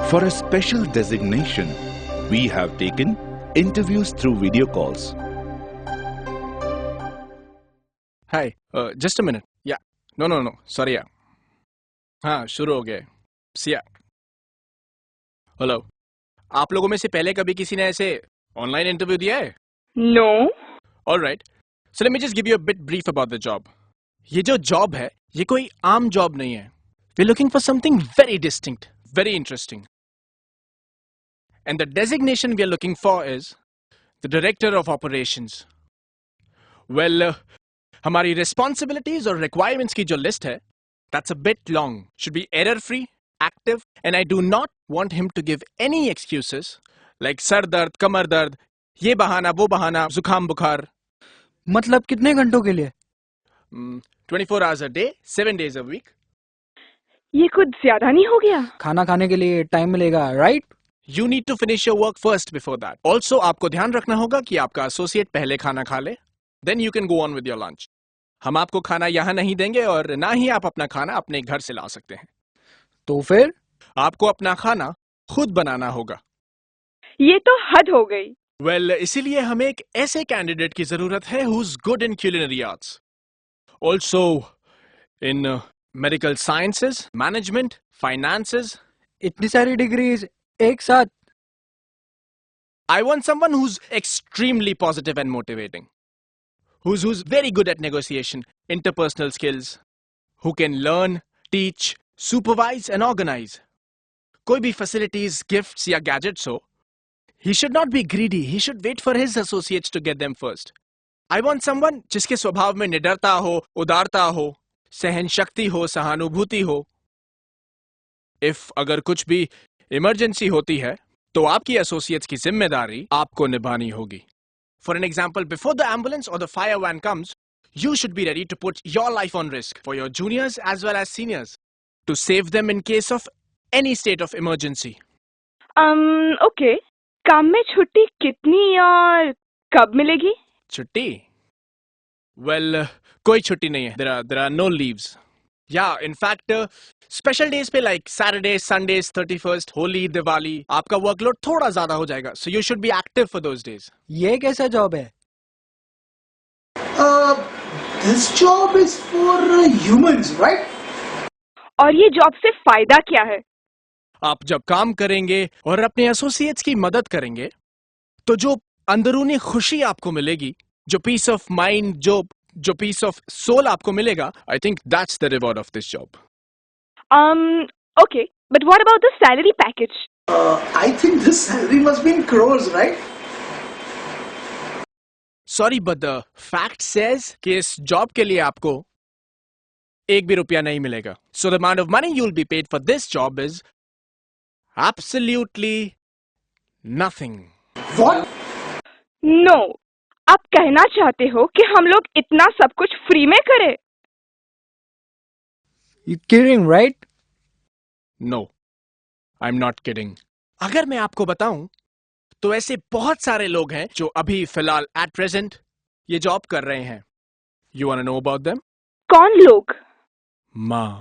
For a special designation, we have taken interviews through video calls. Hi, just a minute. Yeah. No. Sorry, yeah. हाँ, शुरू हो गया. Siya. Hello. आप लोगों में से पहले कभी किसी ने ऐसे ऑनलाइन इंटरव्यू दिया है? No. All right. So let me just give you a bit brief about the job. ये जो जॉब है, ये कोई आम जॉब नहीं है. We're looking for something very distinct, very interesting. And the designation we are looking for is the Director of Operations. Well, हमारी responsibilities और requirements की जो list है, that's a bit long. Should be error-free, active, and I do not want him to give any excuses like sir दर्द, कमर दर्द, ये बहाना, वो बहाना, जुकाम बुखार. मतलब कितने घंटों के लिए? 24 hours a day, 7 days a week. ये कुछ ज्यादा नहीं हो गया? खाना खाने के लिए टाइम मिलेगा, right? You need to finish your work first before that. Also, आपको ध्यान रखना होगा कि आपका एसोसिएट पहले खाना खा ले. Then you can go on with your lunch. हम आपको खाना यहाँ नहीं देंगे और ना ही आप अपना खाना अपने घर से ला सकते हैं. तो फिर आपको अपना खाना खुद बनाना होगा. ये तो हद हो गई. Well, इसीलिए हमें एक ऐसे कैंडिडेट की जरूरत है who's good in culinary arts. Also, in medical sciences, management, finances. इतनी सारी डिग्रीज एक साथ. I want someone who's extremely positive and motivating. Who's very good at negotiation, interpersonal skills, who can learn, teach, supervise and organize. कोई भी facilities, gifts या gadgets हो, he should not be greedy. He should wait for his associates to get them first. I want someone जिसके स्वभाव में निडरता हो, उदारता हो, सहन शक्ति हो, सहानुभूति हो. If अगर कुछ भी इमरजेंसी होती है, तो आपकी associates की जिम्मेदारी आपको निभानी होगी. For an example, before the ambulance or the fire van comes, you should be ready to put your life on risk for your juniors as well as seniors to save them in case of any state of emergency. Okay. काम में छुट्टी कितनी और कब मिलेगी? छुट्टी? Well, कोई छुट्टी नहीं है. There are no leaves. Yeah, in fact, special days पे like Saturdays, Sundays, 31st, Holi, Diwali, आपका workload थोड़ा ज़्यादा हो जाएगा. So you should be active for those days. ये कैसा जॉब है? This job is for humans, right? और ये जॉब से फायदा क्या है? आप जब काम करेंगे और अपने एसोसिएट्स की मदद करेंगे, तो जो अंदरूनी खुशी आपको मिलेगी, जो पीस ऑफ माइंड, जो पीस ऑफ सोल आपको मिलेगा, I think that's the reward of this job. Okay, but what about the salary package? I think the salary must be in crores, right? Sorry, but the fact says कि इस job के लिए आपको एक भी रुपया नहीं मिलेगा. So the amount of money you'll be paid for this job is absolutely nothing. What? No. आप कहना चाहते हो कि हम लोग इतना सब कुछ फ्री में करें? You kidding, right? No, I'm not kidding. अगर मैं आपको बताऊं, तो ऐसे बहुत सारे लोग हैं जो अभी फिलहाल at present ये जॉब कर रहे हैं. You wanna know about them? कौन लोग? माँ.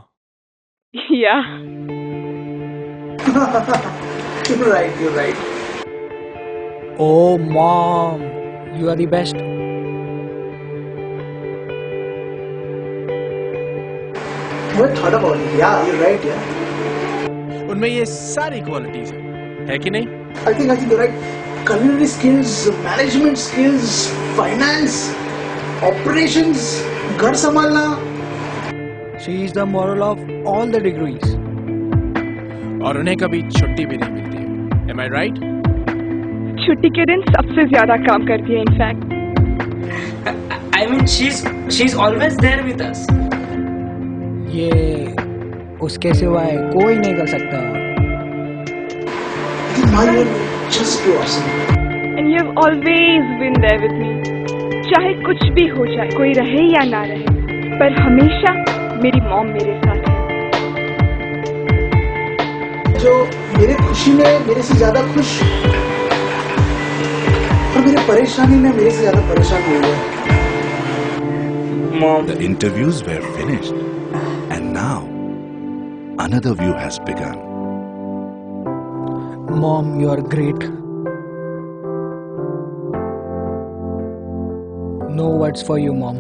Yeah. You're right. Oh, mom, you are the best. What thought about it? Yeah, you're right. Yeah. उनमें ये सारी क्वालिटीज है कि नहीं? I think you're right. Culinary skills, management skills, finance, operations, घर संभालना. She is the moral of all the degrees. और उन्हें कभी छुट्टी भी नहीं मिलती है. Am I right? छुट्टी के दिन सबसे ज्यादा काम करती है in fact. I mean, she's always there with us. ये उसके सिवाय कोई नहीं कर सकता. My you're just too awesome. And you have always been there with me. चाहे कुछ भी हो जाए, कोई रहे या ना रहे, पर हमेशा मेरी मॉम मेरे साथ है. जो मेरे खुशी में मेरे से ज्यादा खुश और मेरे परेशानी में मेरे से ज्यादा परेशान हो गया. Mom. The interviews were finished and now another view has begun. Mom, you are great. No words for you, Mom.